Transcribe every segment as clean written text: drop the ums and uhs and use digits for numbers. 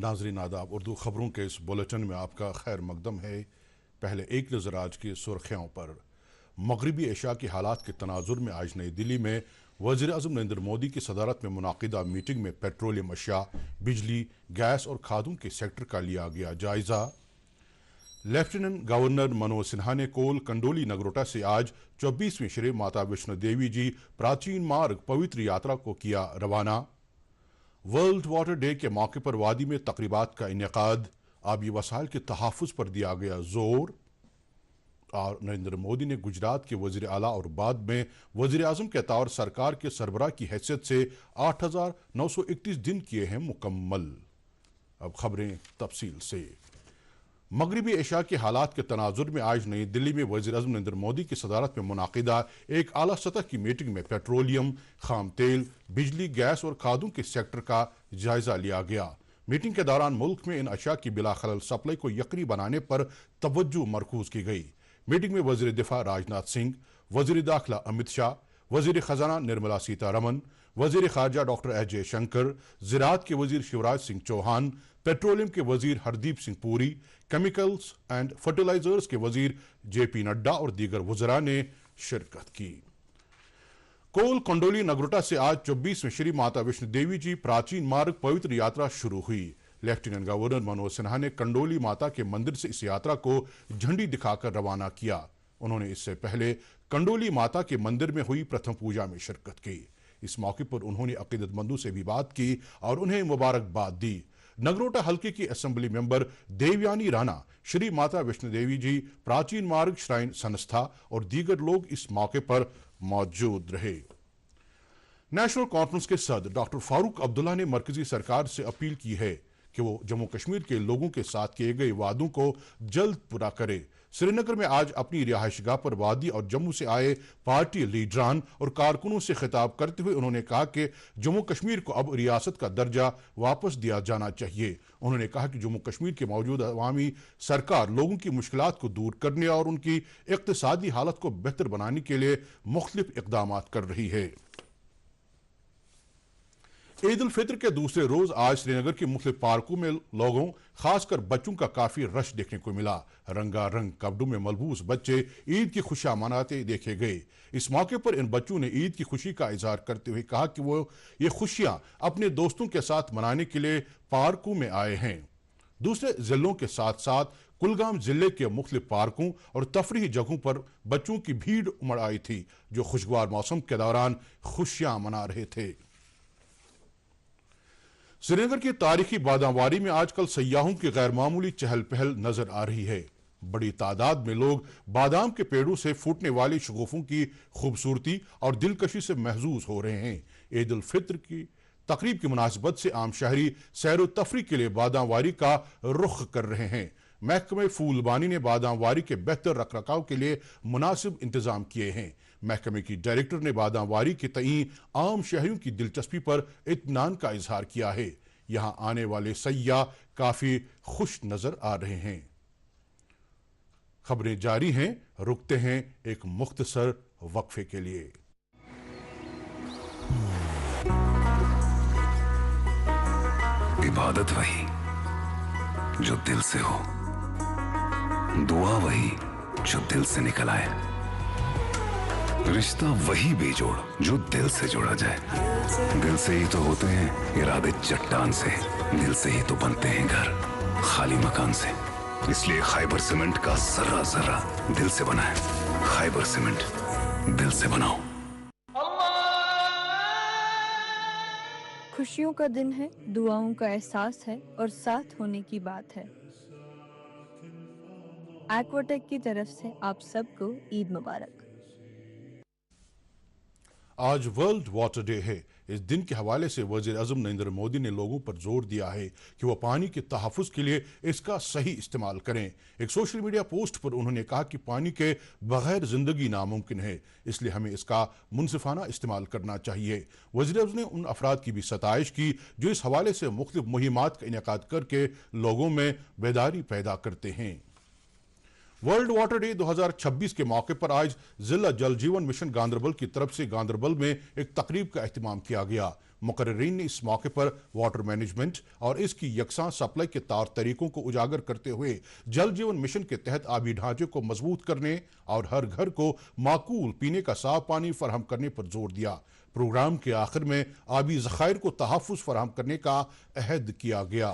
नाजरीन आदाब, उर्दू खबरों के इस बुलेटिन में आपका खैर मकदम है। पहले एक नज़र आज की सुर्खियों पर। मगरबी एशिया के हालात के तनाजुर में आज नई दिल्ली में वज़ीर आज़म नरेंद्र मोदी की सदारत में मुनाकिदा मीटिंग में पेट्रोलियम अशिया, बिजली, गैस और खादों के सेक्टर का लिया गया जायजा। लेफ्टिनेंट गवर्नर मनोज सिन्हा ने कोल कंडोली नगरोटा से आज 24वीं श्री माता वैष्णो देवी जी प्राचीन मार्ग पवित्र यात्रा को किया रवाना। वर्ल्ड वाटर डे के मौके पर वादी में तकरीबात का इनेकाद, आबी वसाइल के तहफ़्फ़ुज़ पर दिया गया जोर। और नरेंद्र मोदी ने गुजरात के वज़ीर आला और बाद में वज़ीर आज़म के तौर सरकार के सरबराह की हैसियत से 8,931 दिन किए हैं मुकम्मल। अब खबरें तफसील से। मगरबी एशिया के हालात के तनाजुर में आज नई दिल्ली में वज़ीर आज़म नरेंद्र मोदी की सदारत में मुनाकिदा एक आला सतह की मीटिंग में पेट्रोलियम, खाम तेल, बिजली, गैस और खादों के सेक्टर का जायजा लिया गया। मीटिंग के दौरान मुल्क में इन अशिया की बिला खलल सप्लाई को यकीनी बनाने पर तवज्जो मरकूज की गई। मीटिंग में वज़ीर दिफा राजनाथ सिंह, वज़ीर दाखिला अमित शाह, वज़ीर खजाना निर्मला सीतारमन, वज़ीर खारजा डॉक्टर एस जयशंकर, ज़राअत के वज़ीर शिवराज सिंह चौहान, पेट्रोलियम के वज़ीर Hardeep Singh Puri, chemicals and fertilisers के वज़ीर जेपी नड्डा और दीगर वज़रा ने शिरकत की। कोल कंडोली नगरोटा से आज 24वीं श्री माता वैष्णो देवी जी प्राचीन मार्ग पवित्र यात्रा शुरू हुई। लेफ्टिनेंट गवर्नर मनोज सिन्हा ने कंडोली माता के मंदिर से इस यात्रा को झंडी दिखाकर रवाना किया। उन्होंने इससे पहले कंडोली माता के मंदिर में हुई प्रथम पूजा में शिरकत की। इस मौके पर उन्होंने अकीदतमंदों से भी बात की और उन्हें मुबारकबाद दी। नगरोटा हल्के की असेंबली मेंबर देवयानी राणा, श्री माता वैष्णो देवी जी प्राचीन मार्ग श्राइन संस्था और दीगर लोग इस मौके पर मौजूद रहे। नेशनल कॉन्फ्रेंस के सदर डॉक्टर फारूक अब्दुल्ला ने मरकजी सरकार से अपील की है कि वो जम्मू कश्मीर के लोगों के साथ किए गए वादों को जल्द पूरा करे। श्रीनगर में आज अपनी रिहायशगाह पर वादी और जम्मू से आए पार्टी लीडरान और कारकुनों से खिताब करते हुए उन्होंने कहा कि जम्मू कश्मीर को अब रियासत का दर्जा वापस दिया जाना चाहिए। उन्होंने कहा कि जम्मू कश्मीर की मौजूदा अवामी सरकार लोगों की मुश्किलात को दूर करने और उनकी इक्तिसादी हालत को बेहतर बनाने के लिए मुख्तलिफ इकदाम कर रही है। ईद उल फित्र के दूसरे रोज आज श्रीनगर के मुख्तलिफ पार्कों में लोगों, खासकर बच्चों का काफी रश देखने को मिला। रंगारंग कपड़ों में मलबूस बच्चे ईद की खुशियां मनाते देखे गए। इस मौके पर इन बच्चों ने ईद की खुशी का इजहार करते हुए कहा कि वो ये खुशियां अपने दोस्तों के साथ मनाने के लिए पार्कों में आए हैं। दूसरे जिलों के साथ साथ कुलगाम जिले के मुख्तलिफ पार्कों और तफरीही जगहों पर बच्चों की भीड़ उमड़ आई थी, जो खुशगवार मौसम के दौरान खुशियां मना रहे थे। श्रीनगर की तारीखी बादामवारी में आजकल सयाहों की गैर मामूली चहल पहल नजर आ रही है। बड़ी तादाद में लोग बादाम के पेड़ों से फूटने वाली शगुफों की खूबसूरती और दिलकशी से महजूज हो रहे हैं। ईद उल फित्र की तकरीब की मुनासिबत से आम शहरी सैर तफरी के लिए बादामवारी का रुख कर रहे हैं। महकमे फूलबानी ने बादामवारी के बेहतर रखरखाव के लिए मुनासिब इंतजाम किए हैं। महकमे की डायरेक्टर ने बादामवारी के तईं आम शहरियों की दिलचस्पी पर इत्मीनान का इजहार किया है। यहां आने वाले सयाह काफी खुश नजर आ रहे हैं। खबरें जारी हैं, रुकते हैं एक मुख्तसर वक्फे के लिए। इबादत वही जो दिल से हो, दुआ वही जो दिल से निकल आए, रिश्ता वही बेजोड़ जो दिल से जोड़ा जाए। दिल से ही तो होते हैं इरादे चट्टान से, दिल से ही तो बनते हैं घर खाली मकान से। इसलिए खैबर सीमेंट का जर्रा जर्रा दिल से बना है। खैबर सीमेंट, दिल से बनाओ। खुशियों का दिन है, दुआओं का एहसास है और साथ होने की बात है। एक्वाटेक की तरफ से आप सबको ईद मुबारक। आज वर्ल्ड वाटर डे है। इस दिन के हवाले से वज़ीर आज़म नरेंद्र मोदी ने लोगों पर जोर दिया है कि वह पानी के तहफ़्फ़ुज़ के लिए इसका सही इस्तेमाल करें। एक सोशल मीडिया पोस्ट पर उन्होंने कहा कि पानी के बगैर ज़िंदगी नामुमकिन है, इसलिए हमें इसका मुनसिफाना इस्तेमाल करना चाहिए। वज़ीर आज़म ने उन अफराद की भी सताइश की जो इस हवाले से मुख्तलिफ मुहिमात का इनेकाद करके लोगों में बेदारी पैदा करते हैं। वर्ल्ड वाटर डे 2026 के मौके पर आज जिला जल जीवन मिशन गांदरबल की तरफ से गांदरबल में एक तकरीब का एहतमाम किया गया। मुकर्रीन ने इस मौके पर वाटर मैनेजमेंट और इसकी यकसां सप्लाई के तौर तरीकों को उजागर करते हुए जल जीवन मिशन के तहत आबी ढांचे को मजबूत करने और हर घर को माकूल पीने का साफ पानी फराहम करने पर जोर दिया। प्रोग्राम के आखिर में आबी ज़खायर को तहफ़्फ़ुज़ फराहम करने का अहद किया गया।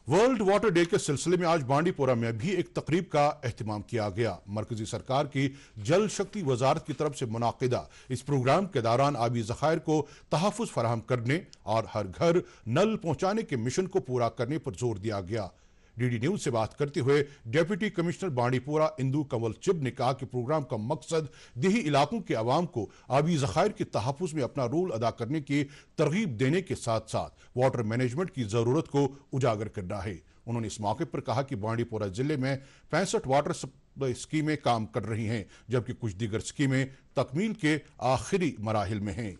वर्ल्ड वाटर डे के सिलसिले में आज बांडीपोरा में भी एक तकरीब का एहतमाम किया गया। मरकजी सरकार की जल शक्ति वजारत की तरफ से मुनाकिदा इस प्रोग्राम के दौरान आबी ज़खायर को तहफ़्फ़ुज़ फराहम करने और हर घर नल पहुंचाने के मिशन को पूरा करने पर जोर दिया गया। डीडी न्यूज से बात करते हुए डिप्टी कमिश्नर बांडीपोरा इंदु कंवल चिब ने कहा कि प्रोग्राम का मकसद देही इलाकों के अवाम को आबी ज़खायर के तहफ़्फ़ुज़ में अपना रोल अदा करने की तरगीब देने के साथ साथ वाटर मैनेजमेंट की ज़रूरत को उजागर करना है। उन्होंने इस मौके पर कहा कि बांडीपोरा जिले में 65 वाटर सप्लाई स्कीमें काम कर रही हैं, जबकि कुछ दीगर स्कीमें तकमील के आखिरी मराहिल में हैं।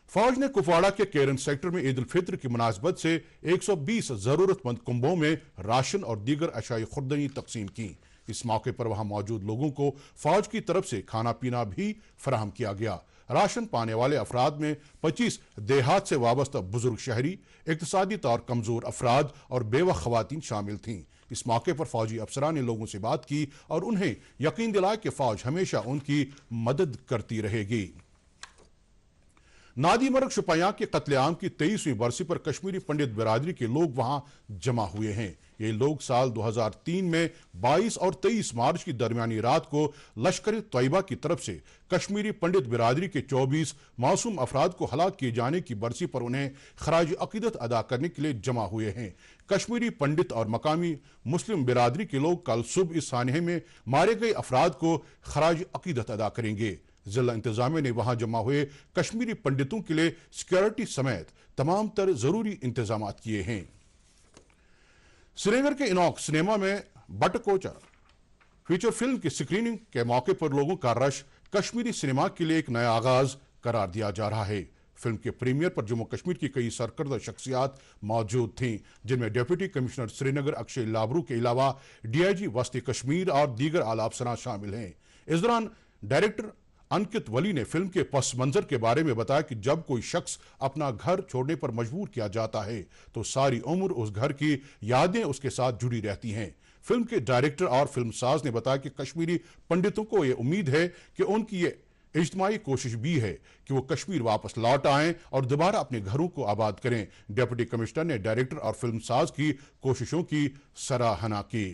फौज ने कुपवाड़ा के केरन सेक्टर में ईद उल फित्र की मुनासबत से 120 जरूरतमंद कुंभों में राशन और दीगर अशाई खुर्दनी तकसीम की। इस मौके पर वहां मौजूद लोगों को फौज की तरफ से खाना पीना भी फराहम किया गया। राशन पाने वाले अफराद में 25 देहात से वाबस्ता बुजुर्ग शहरी, इक्तसादी तौर कमजोर अफराद और बेवा खवातीन शामिल थीं। इस मौके पर फौजी अफसरान ने लोगों से बात की और उन्हें यकीन दिलाया कि फौज हमेशा उनकी मदद करती रहेगी। नादी मर्ग शुपाया के कत्लेआम की 23वीं बरसी पर कश्मीरी पंडित बिरादरी के लोग वहां जमा हुए हैं। ये लोग साल 2003 में 22 और 23 मार्च की दरमियानी रात को लश्कर तैयबा की तरफ से कश्मीरी पंडित बिरादरी के 24 मासूम अफराद को हलाक किए जाने की बरसी पर उन्हें खराज अकीदत अदा करने के लिए जमा हुए हैं। कश्मीरी पंडित और मकामी मुस्लिम बिरादरी के लोग कल सुबह इस सानहे में मारे गए अफराद को खराज अकीदत अदा करेंगे। जिला इंतजामिया ने वहां जमा हुए कश्मीरी पंडितों के लिए सिक्योरिटी समेत तमाम तर जरूरी इंतजाम किए हैं। श्रीनगर के इनॉक्स सिनेमा में बटकोचा फीचर फिल्म की स्क्रीनिंग के मौके पर लोगों का रश कश्मीरी सिनेमा के लिए एक नया आगाज करार दिया जा रहा है। फिल्म के प्रीमियर पर जम्मू कश्मीर की कई सरकर्दा शख्सियात मौजूद थीं, जिनमें डिप्टी कमिश्नर श्रीनगर अक्षय लाबरू के अलावा डीआईजी वस्ती कश्मीर और दीगर आला अफसरान शामिल हैं। इस दौरान डायरेक्टर अंकित वली ने फिल्म के पस मंजर के बारे में बताया कि जब कोई शख्स अपना घर छोड़ने पर मजबूर किया जाता है तो सारी उम्र उस घर की यादें उसके साथ जुड़ी रहती हैं। फिल्म के डायरेक्टर और फिल्मसाज ने बताया कि कश्मीरी पंडितों को यह उम्मीद है कि उनकी ये इज्तिमाई कोशिश भी है कि वो कश्मीर वापस लौट आएं और दोबारा अपने घरों को आबाद करें। डिप्टी कमिश्नर ने डायरेक्टर और फिल्मसाज की कोशिशों की सराहना की।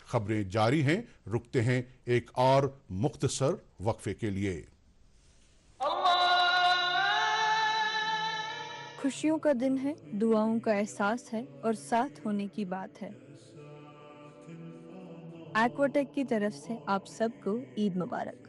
खबरें जारी हैं, रुकते हैं एक और मुख्तसर वक्फे के लिए। खुशियों का दिन है, दुआओं का एहसास है और साथ होने की बात है। एक्वाटेक की तरफ से आप सबको ईद मुबारक।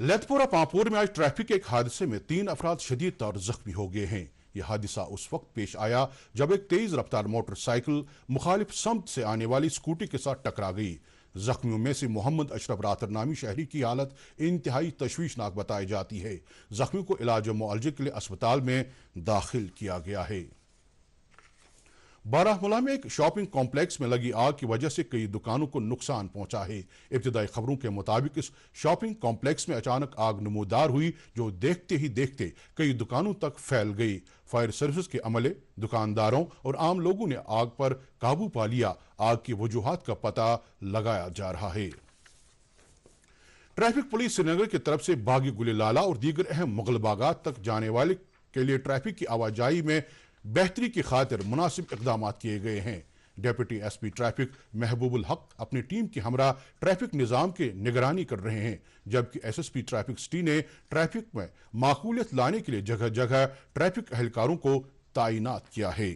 लेथपुरा पांपोर में आज ट्रैफिक के एक हादसे में 3 अफराद शदीद तौर जख्मी हो गए हैं। यह हादसा उस वक्त पेश आया जब एक तेज रफ्तार मोटरसाइकिल मुखालिफ समत से आने वाली स्कूटी के साथ टकरा गई। जख्मियों में से मोहम्मद अशरफ रातर नामी शहरी की हालत इंतहाई तशवीशनाक बताई जाती है। जख्मियों को इलाज मुआलजे के लिए अस्पताल में दाखिल किया गया है। बारामूला में एक शॉपिंग कॉम्प्लेक्स में लगी आग की वजह से कई दुकानों को नुकसान पहुंचा है। इब्तिदाई खबरों के मुताबिक इस शॉपिंग कॉम्प्लेक्स में अचानक आग नमूदार हुई जो देखते ही देखते कई दुकानों तक फैल गई। फायर सर्विस के अमले, दुकानदारों और आम लोगों ने आग पर काबू पा लिया। आग की वजूहात का पता लगाया जा रहा है। ट्रैफिक पुलिस श्रीनगर की तरफ से बागी गुलेलाला और दीगर अहम मुगल बागात तक जाने वाले के लिए ट्रैफिक की आवाजाही में बेहतरी की खातिर मुनासिब इकदाम किए गए हैं। डिप्टी एसपी ट्रैफिक महबूबुल हक अपनी टीम की हमरा ट्रैफिक निज़ाम की निगरानी कर रहे हैं, जबकि एसएसपी ट्रैफिक सिटी ने ट्रैफिक में माकूलियत लाने के लिए जगह जगह ट्रैफिक एहलकारों को तैनात किया है।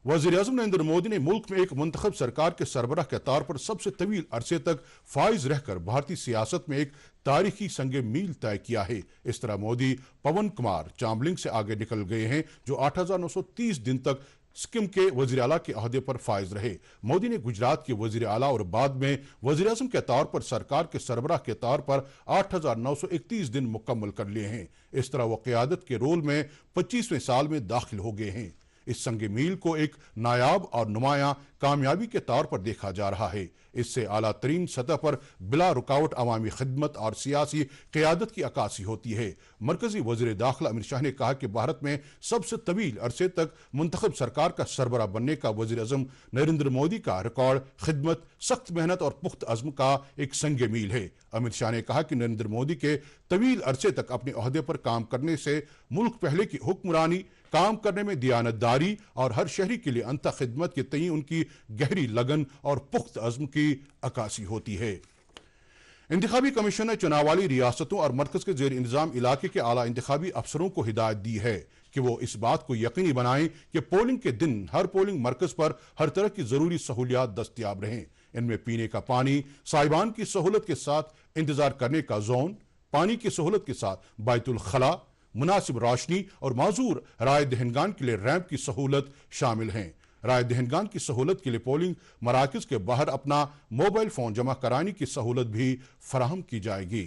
वज़ीर-ए-आज़म नरेंद्र मोदी ने मुल्क में एक मुंतखब सरकार के सरबराह के तौर पर सबसे तवील अरसे तक फाइज रहकर भारतीय सियासत में एक तारीखी संगे मील तय किया है। इस तरह मोदी पवन कुमार चामलिंग से आगे निकल गए हैं, जो 8,930 दिन तक सिक्किम के वज़ीर आला के अहदे पर फाइज रहे। मोदी ने गुजरात के वज़ीर आला और बाद में वज़ीर-ए-आज़म के तौर पर सरकार के सरबराह के तौर पर 8,931 दिन मुकम्मल कर लिए हैं। इस तरह वो क़यादत के रोल में 25वें साल में दाखिल हो गए हैं। इस संग मील को एक नायाब और नुमायां कामयाबी के तौर पर देखा जा रहा है। इससे आला तरीन सतह पर बिला रुकावट अवामी खिदमत और सियासी क़यादत की अक्कासी होती है। मरकजी वज़ीर दाखिला अमित शाह ने कहा कि भारत में सबसे तवील अरसे तक मुंतखब सरकार का सरबराह बनने का वज़ीर आज़म नरेंद्र मोदी का रिकॉर्ड खिदमत, सख्त मेहनत और पुख्त अज़्म का एक संग मील है। अमित शाह ने कहा कि नरेंद्र मोदी के तवील अरसे तक अपने ओहदे पर काम करने से मुल्क पहले की हुक्मरानी, काम करने में दियानतदारी और हर शहरी के लिए अंता खिदमत के तई उनकी गहरी लगन और पुख्त अज़्म की अक्कासी होती है। इंतखाबी कमीशन ने चुनाव वाली रियासतों और मरकज के जेर इंतजाम इलाके के आला इंतखाबी अफसरों को हिदायत दी है कि वो इस बात को यकीनी बनाएं कि पोलिंग के दिन हर पोलिंग मरकज पर हर तरह की जरूरी सहूलियात दस्तियाब रहें। इनमें पीने का पानी, साहिबान की सहूलत के साथ इंतजार करने का जोन, पानी की सहूलत के साथ बैतुल खला, मुनासिब रोशनी और माजूर राय दहनगान के लिए रैंप की सहूलत शामिल हैं। राय दहनगान की सहूलत के लिए पोलिंग मराकज के बाहर अपना मोबाइल फोन जमा कराने की सहूलत भी फराहम की जाएगी।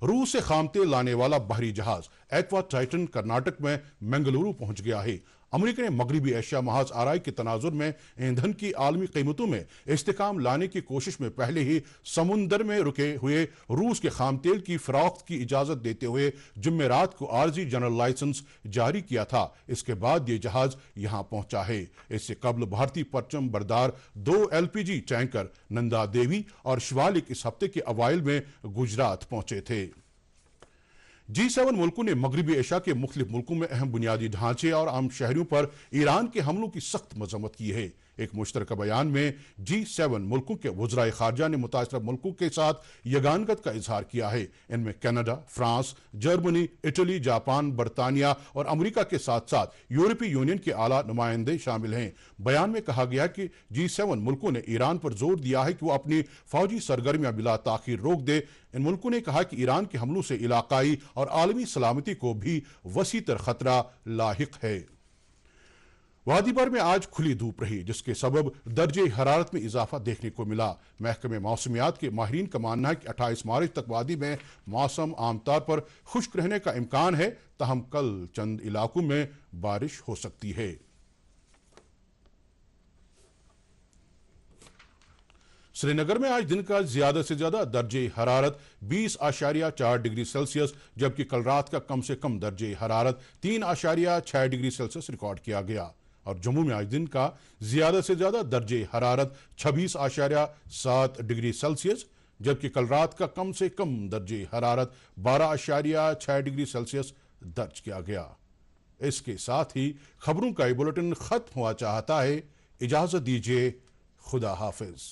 रूस से खाम तेल लाने वाला बहरी जहाज एक्वा टाइटन कर्नाटक में मंगलुरु पहुंच गया है। अमेरिका ने मगरबी एशिया महाज आराई के तनाजुर में ईंधन की आलमी कीमतों में इस्तेकाम लाने की कोशिश में पहले ही समुंदर में रुके हुए रूस के खाम तेल की फरोख्त की इजाजत देते हुए जुम्मेरात को आर्जी जनरल लाइसेंस जारी किया था। इसके बाद ये जहाज यहां पहुंचा है। इससे कबल भारतीय परचम बरदार 2 LPG टैंकर नंदा देवी और शिवालिक इस हफ्ते के अवाइल में गुजरात पहुंचे थे। G7 मुल्कों ने मगरबी एशिया के मुख्तलिफ मुल्कों में अहम बुनियादी ढांचे और आम शहरों पर ईरान के हमलों की सख्त मजम्मत की है। एक मुश्तरका बयान में G7 मुल्कों के वज़राए खारजा ने मुतासरा मुल्कों के साथ यगानगत का इजहार किया है। इनमें Canada, France, Germany, Italy, Japan, बरतानिया और अमेरिका के साथ साथ यूरोपीय यूनियन के आला नुमाइंदे शामिल हैं। बयान में कहा गया कि G7 मुल्कों ने ईरान पर जोर दिया है कि वो अपनी फौजी सरगर्मियां बिला ताखीर रोक दे। इन मुल्कों ने कहा कि ईरान के हमलों से इलाकाई और आलमी सलामती को भी वसीतर खतरा लाहिक है। वादी भर में आज खुली धूप रही, जिसके सबब दर्जे हरारत में इजाफा देखने को मिला। महकमे मौसमियात के माहिरीन का मानना है कि 28 मार्च तक वादी में मौसम आमतौर पर खुश्क रहने का इम्कान है, ताहम कल चंद इलाकों में बारिश हो सकती है। श्रीनगर में आज दिन का ज्यादा से ज्यादा दर्जे हरारत 20.4 डिग्री सेल्सियस, जबकि कल रात का कम से कम दर्जे हरारत 3.6 डिग्री सेल्सियस रिकॉर्ड किया गया। और जम्मू में आज दिन का ज्यादा से ज्यादा दर्जे हरारत 26.7 डिग्री सेल्सियस, जबकि कल रात का कम से कम दर्जे हरारत 12.6 डिग्री सेल्सियस दर्ज किया गया। इसके साथ ही खबरों का ये बुलेटिन खत्म हुआ चाहता है। इजाजत दीजिए, खुदा हाफिज।